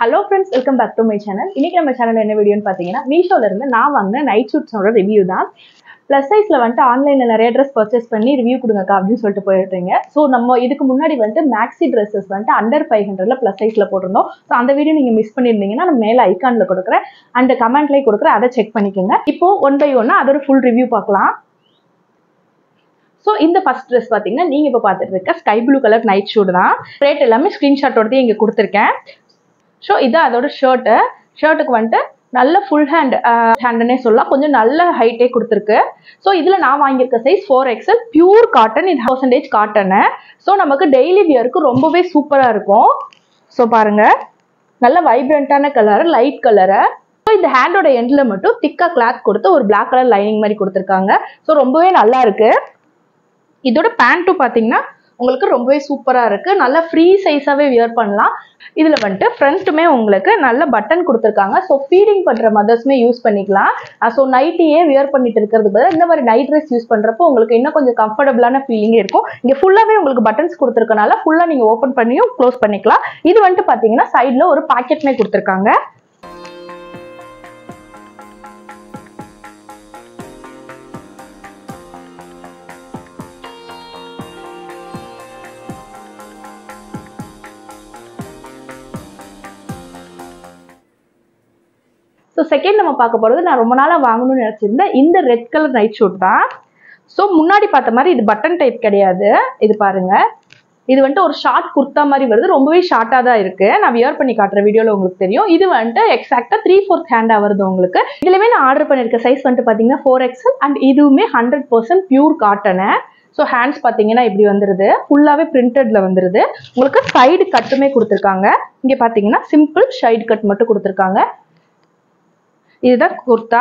Hello friends, welcome back to my channel. இன்னைக்கு நம்ம சேனல்ல என்ன வீடியோன்னு பாத்தீங்கன்னா மீஷோல இருந்து நான் வாங்கின நைட் சூட்ஸோட ரிவ்யூ தான். ப்ளஸ் சைஸ்ல வந்துட்டு ஆன்லைன்ல நிறைய ட்ரெஸ் பர்ச்சேஸ் பண்ணி ரிவ்யூ கொடுங்கக்கா அப்படின்னு சொல்லிட்டு போயிருந்தீங்க. ஸோ நம்ம இதுக்கு முன்னாடி வந்துட்டு மேக்ஸி ட்ரெஸ்ஸஸ் வந்துட்டு அண்டர் 500ல ப்ளஸ் சைஸ்ல போட்டிருந்தோம். ஸோ அந்த வீடியோ நீங்க மிஸ் பண்ணியிருந்தீங்கன்னா நான் மேல ஐகான்ல கொடுக்குறேன் அண்ட் கமெண்ட்லேயே கொடுக்குறேன், அதை செக் பண்ணிக்கோங்க. இப்போ ஒன் பை ஒன்னா அதோட ஃபுல் ரிவ்யூ பார்க்கலாம். ஸோ இந்த ஃபர்ஸ்ட் ட்ரெஸ் பார்த்தீங்கன்னா நீங்கள் இப்போ பார்த்துட்டு இருக்க sky blue colour night shoot தான். ரேட் எல்லாமே ஸ்க்ரீன்ஷாட்டோடதே இங்கே கொடுத்துருக்கேன். ஸோ இது அதோட ஷர்ட்டுக்கு வந்துட்டு நல்ல ஃபுல் ஹேண்டுன்னே சொல்லலாம், கொஞ்சம் நல்ல ஹைட்டே கொடுத்துருக்கு. ஸோ இதில் நான் வாங்கியிருக்க சைஸ் 4XL பியூர் காட்டன், இது 100% காட்டனு. ஸோ நமக்கு டெய்லி வியருக்கு ரொம்பவே சூப்பராக இருக்கும். ஸோ பாருங்க, நல்ல வைப்ரண்டான கலர், லைட் கலரு. ஸோ இந்த ஹேண்டோட எண்டில் மட்டும் திக்காக கிளாத் கொடுத்து ஒரு பிளாக் கலர் லைனிங் மாதிரி கொடுத்துருக்காங்க. ஸோ ரொம்பவே நல்லா இருக்கு. இதோட பேண்ட்டும் பார்த்தீங்கன்னா உங்களுக்கு ரொம்பவே சூப்பராக இருக்கு, நல்லா ஃப்ரீ சைஸாகவே வியர் பண்ணலாம். இதில் வந்துட்டு ஃப்ரண்ட்டுமே உங்களுக்கு நல்ல பட்டன் கொடுத்துருக்காங்க. ஸோ ஃபீடிங் பண்ணுற மதர்ஸுமே யூஸ் பண்ணிக்கலாம். ஸோ நைட்டியே வியர் பண்ணிட்டு இருக்கிறது பதில் இந்த மாதிரி நைட் ட்ரெஸ் யூஸ் பண்ணுறப்போ உங்களுக்கு இன்னும் கொஞ்சம் கம்ஃபர்டபுளான ஃபீலிங்கே இருக்கும். இங்கே ஃபுல்லாகவே உங்களுக்கு பட்டன்ஸ் கொடுத்துருக்கனால ஃபுல்லாக நீங்கள் ஓப்பன் பண்ணியும் க்ளோஸ் பண்ணிக்கலாம். இது வந்துட்டு பார்த்தீங்கன்னா சைடில் ஒரு பாக்கெட்மே கொடுத்துருக்காங்க. ஸோ செகண்ட் நம்ம பார்க்க போகிறது நான் ரொம்ப நாளாக வாங்கணும்னு நினச்சிருந்தேன் இந்த ரெட் கலர் நைட் ஷூட் தான். ஸோ முன்னாடி பார்த்த மாதிரி இது பட்டன் டைப் கிடையாது. இது பாருங்க, இது வந்துட்டு ஒரு ஷார்ட் குர்த்தா மாதிரி வருது, ரொம்பவே ஷார்ட்டாக தான் இருக்கு. நான் வியர் பண்ணி காட்டுற வீடியோவில் உங்களுக்கு தெரியும். இது வந்துட்டு எக்ஸாக்டாக 3/4 ஹேண்டாக வருது உங்களுக்கு. இதுலவே நான் ஆர்டர் பண்ணியிருக்க சைஸ் வந்துட்டு பார்த்தீங்கன்னா 4XL அண்ட் இதுவுமே 100% பியூர் காட்டனு. ஸோ ஹேண்ட்ஸ் பார்த்தீங்கன்னா இப்படி வந்துடுது, ஃபுல்லாகவே பிரிண்டட்ல வந்துடுது. உங்களுக்கு சைடு கட்டுமே கொடுத்துருக்காங்க. இங்கே பார்த்தீங்கன்னா சிம்பிள் சைடு கட் மட்டும் கொடுத்துருக்காங்க. இதுதான் குர்த்தா.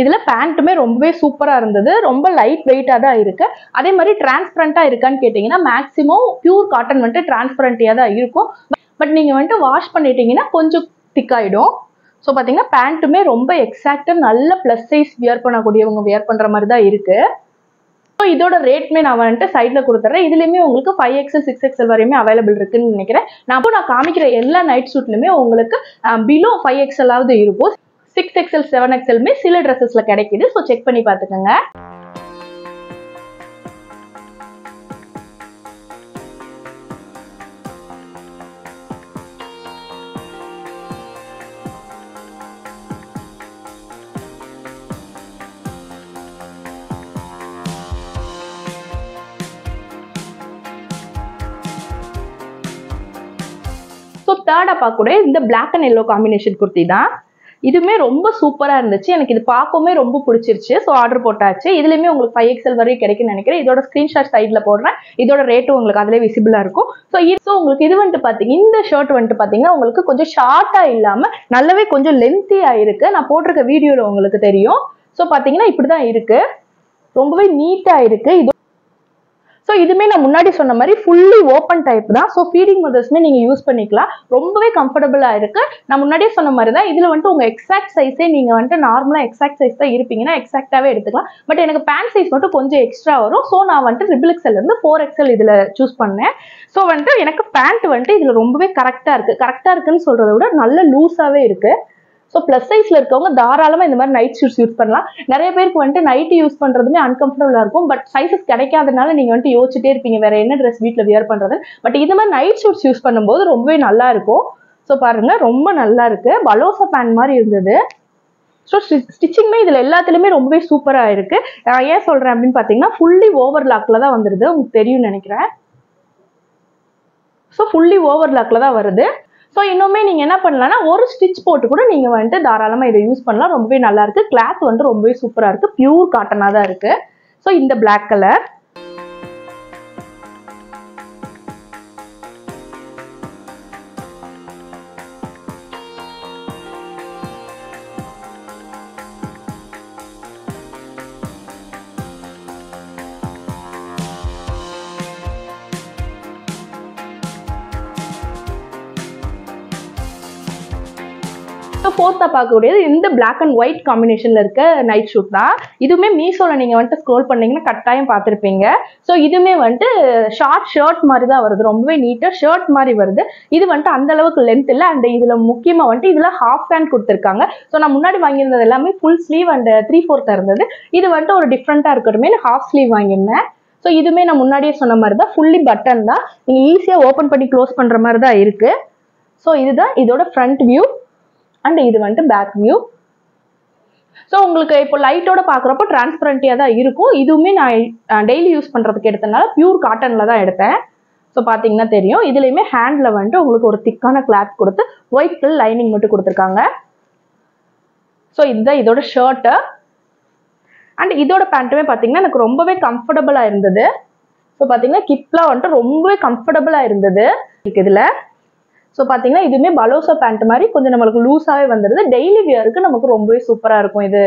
இதுல பேண்ட்டுமே ரொம்பவே சூப்பரா இருந்தது, ரொம்ப லைட் வெயிட்டா தான் இருக்கு. அதே மாதிரி டிரான்ஸ்பரண்டா இருக்கான்னு கேட்டீங்கன்னா மேக்ஸிமம் பியூர் காட்டன் வந்துட்டு டிரான்ஸ்பரண்டியா தான் இருக்கும். பட் நீங்க வந்துட்டு வாஷ் பண்ணிட்டீங்கன்னா கொஞ்சம் திக்காயிடும். ஸோ பார்த்தீங்கன்னா பேண்ட்டுமே ரொம்ப எக்ஸாக்டா நல்ல பிளஸ் சைஸ் வியர் பண்ணக்கூடியவங்க வியர் பண்ற மாதிரி தான் இருக்கு. ஸோ இதோட ரேட்மே நான் வந்துட்டு சைடில் கொடுத்துட்றேன். இதுலேயுமே உங்களுக்கு 5XL 6XL வரையுமே அவைலபிள் இருக்குன்னு நினைக்கிறேன். நான் காமிக்கிற எல்லா நைட் சூட்லையுமே உங்களுக்கு பிலோ 5XL இருக்கும். 6XL 7XLமே சில ட்ரெஸ்ஸஸ்ல கிடைக்குது. ஸோ செக் பண்ணி பார்த்துக்கோங்க. ஸோ தேர்டாக பார்க்கக்கூடிய இந்த black and yellow combination kurti தான். இதுவுமே ரொம்ப சூப்பராக இருந்துச்சு, எனக்கு இது பார்க்கவுமே ரொம்ப பிடிச்சிருச்சு. ஸோ ஆர்டர் போட்டாச்சு. இதுலேயுமே உங்களுக்கு 5XL வரையும் கிடைக்குன்னு நினைக்கிறேன். இதோட ஸ்க்ரீன்ஷாட் சைடில் போடுறேன். இதோட ரேட்டும் உங்களுக்கு அதிலே விசிபிளாக இருக்கும். ஸோ உங்களுக்கு இது வந்துட்டு பார்த்தீங்க, இந்த ஷர்ட் வந்துட்டு பார்த்தீங்கன்னா உங்களுக்கு கொஞ்சம் ஷார்ட்டாக இல்லாமல் நல்லாவே கொஞ்சம் லென்த்தியாக இருக்கு. நான் போட்டிருக்க வீடியோவில் உங்களுக்கு தெரியும். ஸோ பார்த்தீங்கன்னா இப்படி தான் இருக்கு, ரொம்பவே நீட்டாக இருக்கு. ஸோ இதுமே நான் முன்னாடி சொன்ன மாதிரி ஃபுல்லி ஓப்பன் டைப் தான். ஸோ ஃபீடிங் மதர்ஸ்மே நீங்கள் யூஸ் பண்ணிக்கலாம், ரொம்பவே கம்ஃபர்டபுளாக இருக்கு. நான் முன்னாடியே சொன்ன மாதிரி தான் இதில் வந்துட்டு உங்கள் எக்ஸாக்ட் சைஸே நீங்கள் வந்துட்டு நார்மலாக எக்ஸாக்ட் சைஸ் தான் இருப்பீங்கன்னா எக்ஸாக்டாகவே எடுத்துக்கலாம். பட் எனக்கு பேண்ட் சைஸ் மட்டும் கொஞ்சம் எக்ஸ்ட்ரா வரும். ஸோ நான் வந்துட்டு 3XL இருந்து 4XL இதில் சூஸ் பண்ணேன். ஸோ வந்துட்டு எனக்கு பேண்ட் வந்துட்டு இதில் ரொம்பவே கரெக்டாக இருக்குன்னு சொல்கிறத விட நல்ல லூஸாகவே இருக்கு. ஸோ ப்ளஸ் சைஸில் இருக்கவங்க தாராளமாக இந்த மாதிரி நைட் ஷூட்ஸ் யூஸ் பண்ணலாம். நிறைய பேருக்கு வந்துட்டு நைட்டு யூஸ் பண்ணுறதுமே அன்கம்ஃபர்டபுளாக இருக்கும். பட் சைஸஸ் கிடைக்காதனால நீங்கள் வந்துட்டு யோசிச்சுட்டே இருப்பீங்க வேற என்ன ட்ரெஸ் வீட்டில் வியர் பண்ணுறது. பட் இது மாதிரி நைட் ஷூட்ஸ் யூஸ் பண்ணும்போது ரொம்பவே நல்லா இருக்கும். ஸோ பாருங்க, ரொம்ப நல்லா இருக்கு. பலோசா பேண்ட் மாதிரி இருந்தது. ஸோ ஸ்டிச்சிங்குமே இதில் எல்லாத்துலேயுமே ரொம்பவே சூப்பராக இருக்கு. ஏன் சொல்கிறேன் அப்படின்னு பார்த்தீங்கன்னா ஃபுல்லி ஓவர்லாக்கில் தான் வந்துடுது, உங்களுக்கு தெரியும்னு நினைக்கிறேன். ஸோ ஃபுல்லி ஓவர்லாக்கில் தான் வருது. ஸோ இன்னுமே நீங்கள் என்ன பண்ணலாம்னா ஒரு ஸ்டிச் போட்டு கூட நீங்கள் வந்துட்டு தாராளமாக இதை யூஸ் பண்ணலாம். ரொம்பவே நல்லா இருக்கு. கிளாத் வந்து ரொம்பவே சூப்பராக இருக்கு, பியூர் காட்டனாக தான் இருக்கு. ஸோ இந்த பிளாக் கலர். ஸோ ஃபோர்த்தாக பார்க்கக்கூடியது இந்த பிளாக் அண்ட் ஒயிட் காம்பினேஷனில் இருக்க நைட் ஷூட் தான். இதுவுமே மீஷோவில் நீங்கள் வந்துட்டு ஸ்க்ரோல் பண்ணிங்கன்னா கட்டாயம் பார்த்துருப்பீங்க. ஸோ இதுவுமே வந்துட்டு ஷார்ட் ஷர்ட் மாதிரி தான் வருது, ரொம்பவே நீட்டாக ஷர்ட் மாதிரி வருது. இது வந்துட்டு அந்த அளவுக்கு லென்த் இல்லை. அண்ட் இதில் முக்கியமாக வந்துட்டு இதில் ஹாஃப் ஹேண்ட் கொடுத்துருக்காங்க. ஸோ நான் முன்னாடி வாங்கியிருந்தது எல்லாமே ஃபுல் ஸ்லீவ் அண்ட் 3/4 இருந்தது. இது வந்துட்டு ஒரு டிஃப்ரெண்ட்டாக இருக்கட்டுமே ஹாஃப் ஸ்லீவ் வாங்கியிருந்தேன். ஸோ இதுவுமே நான் முன்னாடியே சொன்ன மாதிரி தான் ஃபுல்லி பட்டன் தான், நீங்கள் ஈஸியாக ஓப்பன் பண்ணி க்ளோஸ் பண்ணுற மாதிரி தான் இருக்குது. ஸோ இதுதான் இதோட ஃப்ரண்ட் வியூ அண்ட் இது வந்துட்டு பேக் வியூ. ஸோ உங்களுக்கு இப்போ லைட்டோட பார்க்குறப்போ டிரான்ஸ்பரண்டியாக தான் இருக்கும். இதுவுமே நான் டெய்லி யூஸ் பண்ணுறதுக்கு எடுத்தனால பியூர் காட்டனில் தான் எடுத்தேன். ஸோ பார்த்தீங்கன்னா தெரியும், இதுலேயுமே ஹேண்டில் வந்துட்டு உங்களுக்கு ஒரு திக்கான கிளாத் கொடுத்து ஒயிட் கலர் லைனிங் மட்டும் கொடுத்துருக்காங்க. ஸோ இதுதான் இதோட ஷர்ட்டு அண்ட் இதோட பேண்ட்டுமே பார்த்தீங்கன்னா எனக்கு ரொம்பவே கம்ஃபர்டபுளாக இருந்தது. ஸோ பார்த்தீங்கன்னா கிப்லாம் வந்துட்டு ரொம்பவே கம்ஃபர்டபுளாக இருந்தது இதில். ஸோ பார்த்தீங்கன்னா இதுவுமே பலோசா பேண்ட் மாதிரி கொஞ்சம் நம்மளுக்கு லூஸாகவே வந்துடுது. டெய்லி வியருக்கு நமக்கு ரொம்பவே சூப்பராக இருக்கும் இது.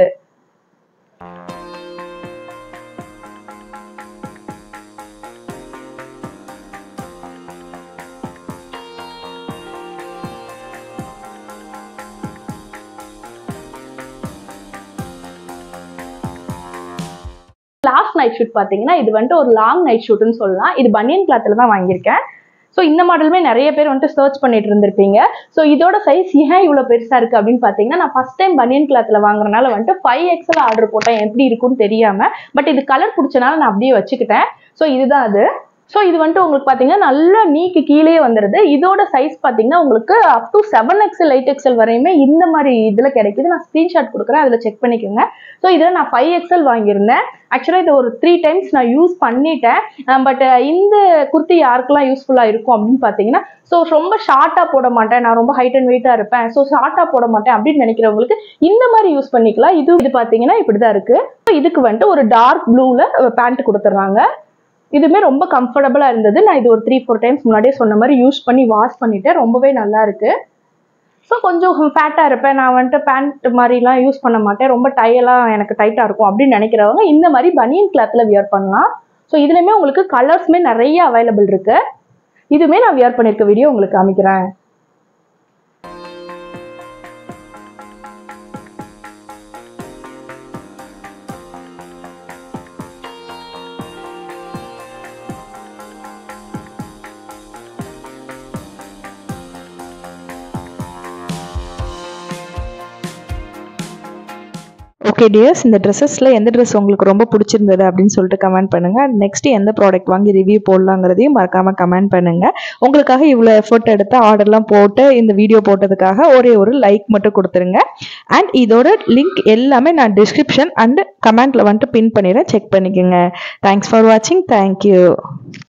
லாஸ்ட் நைட் ஷூட் பார்த்தீங்கன்னா இது வந்துட்டு ஒரு லாங் நைட் ஷூட்னு சொல்லலாம். இது பனியன் கிளாத்தில் தான் வாங்கியிருக்கேன். ஸோ இந்த மாடலுமே நிறைய பேர் வந்துட்டு சர்ச் பண்ணிட்டு இருந்திருப்பீங்க. ஸோ இதோட சைஸ் ஏன் இவ்வளோ பெருசாக இருக்குது அப்படின்னு பார்த்தீங்கன்னா, நான் ஃபஸ்ட் டைம் பனியன் கிளாத்தில் வாங்குறதுனால வந்துட்டு 5XL ஆர்டர் போட்டேன், எப்படி இருக்குன்னு தெரியாமல். பட் இது கலர் பிடிச்சனால நான் அப்படியே வச்சுக்கிட்டேன். ஸோ இதுதான் அது. ஸோ இது வந்துட்டு உங்களுக்கு பார்த்தீங்கன்னா நல்லா நீக்கு கீழே வந்துடுது. இதோட சைஸ் பார்த்தீங்கன்னா உங்களுக்கு அப் டு 7XL 8XL வரையுமே இந்த மாதிரி இதில் கிடைக்குது. நான் ஸ்க்ரீன்ஷாட் கொடுக்குறேன், அதில் செக் பண்ணிக்கோங்க. ஸோ இதில் நான் 5XL வாங்கியிருந்தேன். ஆக்சுவலாக இதை ஒரு 3 டைம்ஸ் நான் யூஸ் பண்ணிட்டேன். பட் இந்த குர்த்தி யாருக்கெல்லாம் யூஸ்ஃபுல்லாக இருக்கும் அப்படின்னு பார்த்தீங்கன்னா, ஸோ ரொம்ப ஷார்ட்டாக போட மாட்டேன், நான் ரொம்ப ஹைட் அண்ட் வெயிட்டாக இருப்பேன், ஸோ ஷார்ட்டாக போட மாட்டேன் அப்படின்னு நினைக்கிறவங்களுக்கு இந்த மாதிரி யூஸ் பண்ணிக்கலாம். இது பார்த்தீங்கன்னா இப்படி தான் இருக்குது. இதுக்கு வந்துட்டு ஒரு டார்க் ப்ளூவில் பேண்ட் கொடுத்துட்றாங்க. இதுவுமே ரொம்ப கம்ஃபர்டபுளாக இருந்தது. நான் இது ஒரு 3-4 டைம்ஸ் முன்னாடியே சொன்ன மாதிரி யூஸ் பண்ணி வாஷ் பண்ணிட்டேன். ரொம்பவே நல்லா இருக்குது. ஸோ கொஞ்சம் ஃபேட்டாக இருப்பேன், நான் வந்துட்டு பேண்ட் மாதிரிலாம் யூஸ் பண்ண மாட்டேன், ரொம்ப டையெல்லாம் எனக்கு டைட்டாக இருக்கும் அப்படின்னு நினைக்கிறவங்க இந்த மாதிரி பனியன் கிளாத்தில் வியர் பண்ணலாம். ஸோ இதுலேயுமே உங்களுக்கு கலர்ஸுமே நிறைய அவைலபிள் இருக்குது. இதுவுமே நான் வியர் பண்ணியிருக்க வீடியோ உங்களுக்கு காமிக்கிறேன். ஓகே டியர்ஸ், இந்த ட்ரெஸ்ஸஸில் எந்த ட்ரெஸ் உங்களுக்கு ரொம்ப பிடிச்சிருந்தது அப்படின்னு சொல்லிட்டு கமெண்ட் பண்ணுங்கள். நெக்ஸ்ட் எந்த ப்ராடக்ட் வாங்கி ரிவ்யூ போடலாங்கிறதையும் மறக்காமல் கமெண்ட் பண்ணுங்கள். உங்களுக்காக இவ்வளோ எஃபர்ட் எடுத்து ஆர்டர்லாம் போட்டு இந்த வீடியோ போட்டதுக்காக ஒரே ஒரு லைக் மட்டும் கொடுத்துருங்க. அண்ட் இதோட லிங்க் எல்லாமே நான் டிஸ்கிரிப்ஷன் அண்ட் கமெண்ட்டில் வந்துட்டு பின் பண்ணிடுறேன், செக் பண்ணிக்கோங்க. தேங்க்ஸ் ஃபார் வாட்சிங். தேங்க்யூ.